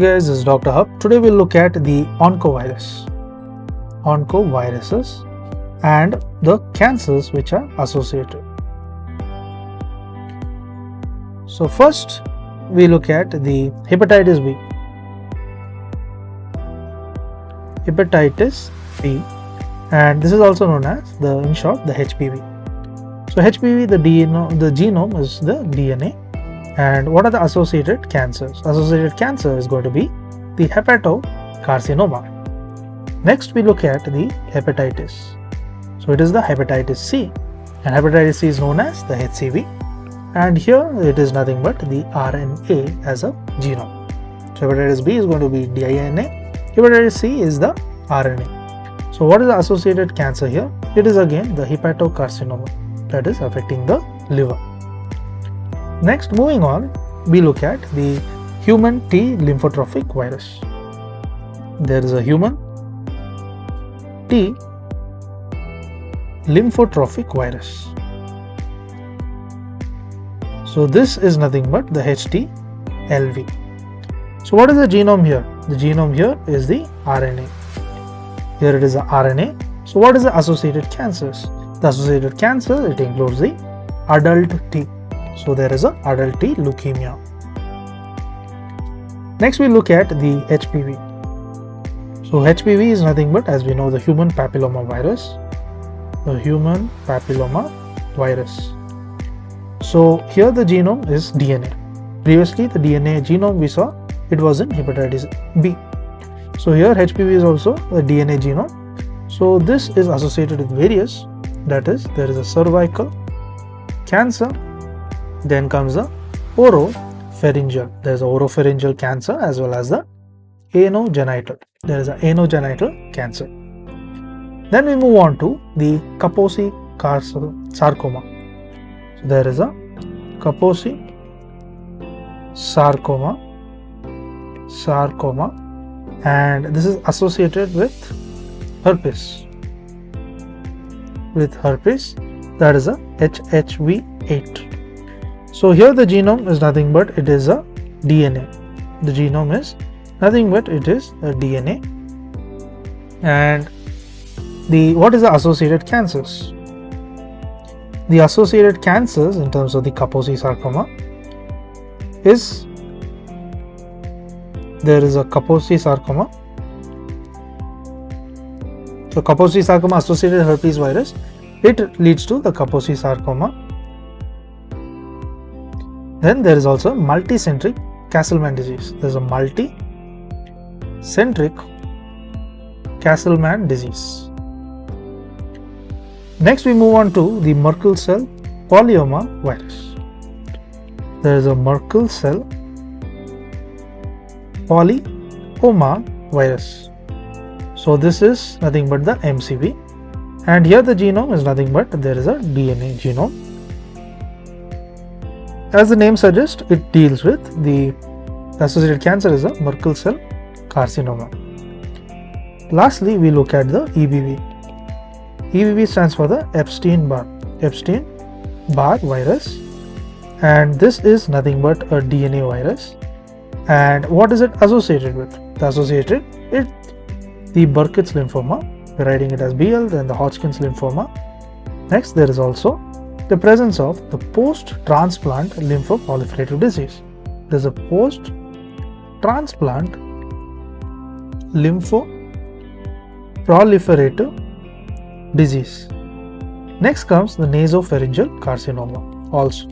Hey guys, this is Dr. Hub. Today we'll look at the oncoviruses and the cancers which are associated. So first we look at the hepatitis B. Hepatitis B, and this is also known as in short the HPV. So HPV, the genome is the DNA. And what are the associated cancers? Associated cancer is going to be the hepatocarcinoma. Next we look at the hepatitis. So it is the hepatitis C, and hepatitis C is known as the HCV, and here it is nothing but the RNA as a genome. So hepatitis B is going to be DNA, hepatitis C is the RNA. So what is the associated cancer here? It is again the hepatocarcinoma, that is affecting the liver. Next, moving on, we look at the human T lymphotrophic virus. There is a human T lymphotrophic virus. So this is nothing but the HTLV. So what is the genome here? The genome here is the RNA. Here it is the RNA. So what is the associated cancers? The associated cancer, it includes the adult T. So there is a adult T leukemia. Next we look at the HPV. So HPV is nothing but, as we know, the human papilloma virus. The human papilloma virus. So here the genome is DNA. Previously the DNA genome we saw, it was in hepatitis B. So here HPV is also the DNA genome. So this is associated with various, that is, there is a cervical cancer. Then comes the oropharyngeal. There is a oropharyngeal cancer as well as the anogenital. There is a anogenital cancer. Then we move on to the Kaposi sarcoma. So there is a Kaposi sarcoma, and this is associated with herpes. That is a HHV8. So here the genome is nothing but it is a DNA. The genome is nothing but it is a DNA. And what is the associated cancers? The associated cancers in terms of the Kaposi sarcoma is, there is a Kaposi sarcoma. So Kaposi sarcoma associated herpes virus, it leads to the Kaposi sarcoma. Then there is also multicentric Castleman disease. There is a multicentric Castleman disease. Next we move on to the Merkel cell polyoma virus. There is a Merkel cell polyoma virus. So this is nothing but the MCV, and here the genome is nothing but there is a DNA genome. As the name suggests, it deals with the associated cancer is a Merkel cell carcinoma. Lastly, we look at the EBV. EBV stands for the Epstein-Barr virus, and this is nothing but a DNA virus. And what is it associated with? The associated it the Burkitt's lymphoma. We're writing it as BL, then the Hodgkin's lymphoma. Next, there is also the presence of the post-transplant lymphoproliferative disease. There is a post-transplant lymphoproliferative disease. Next comes the nasopharyngeal carcinoma also.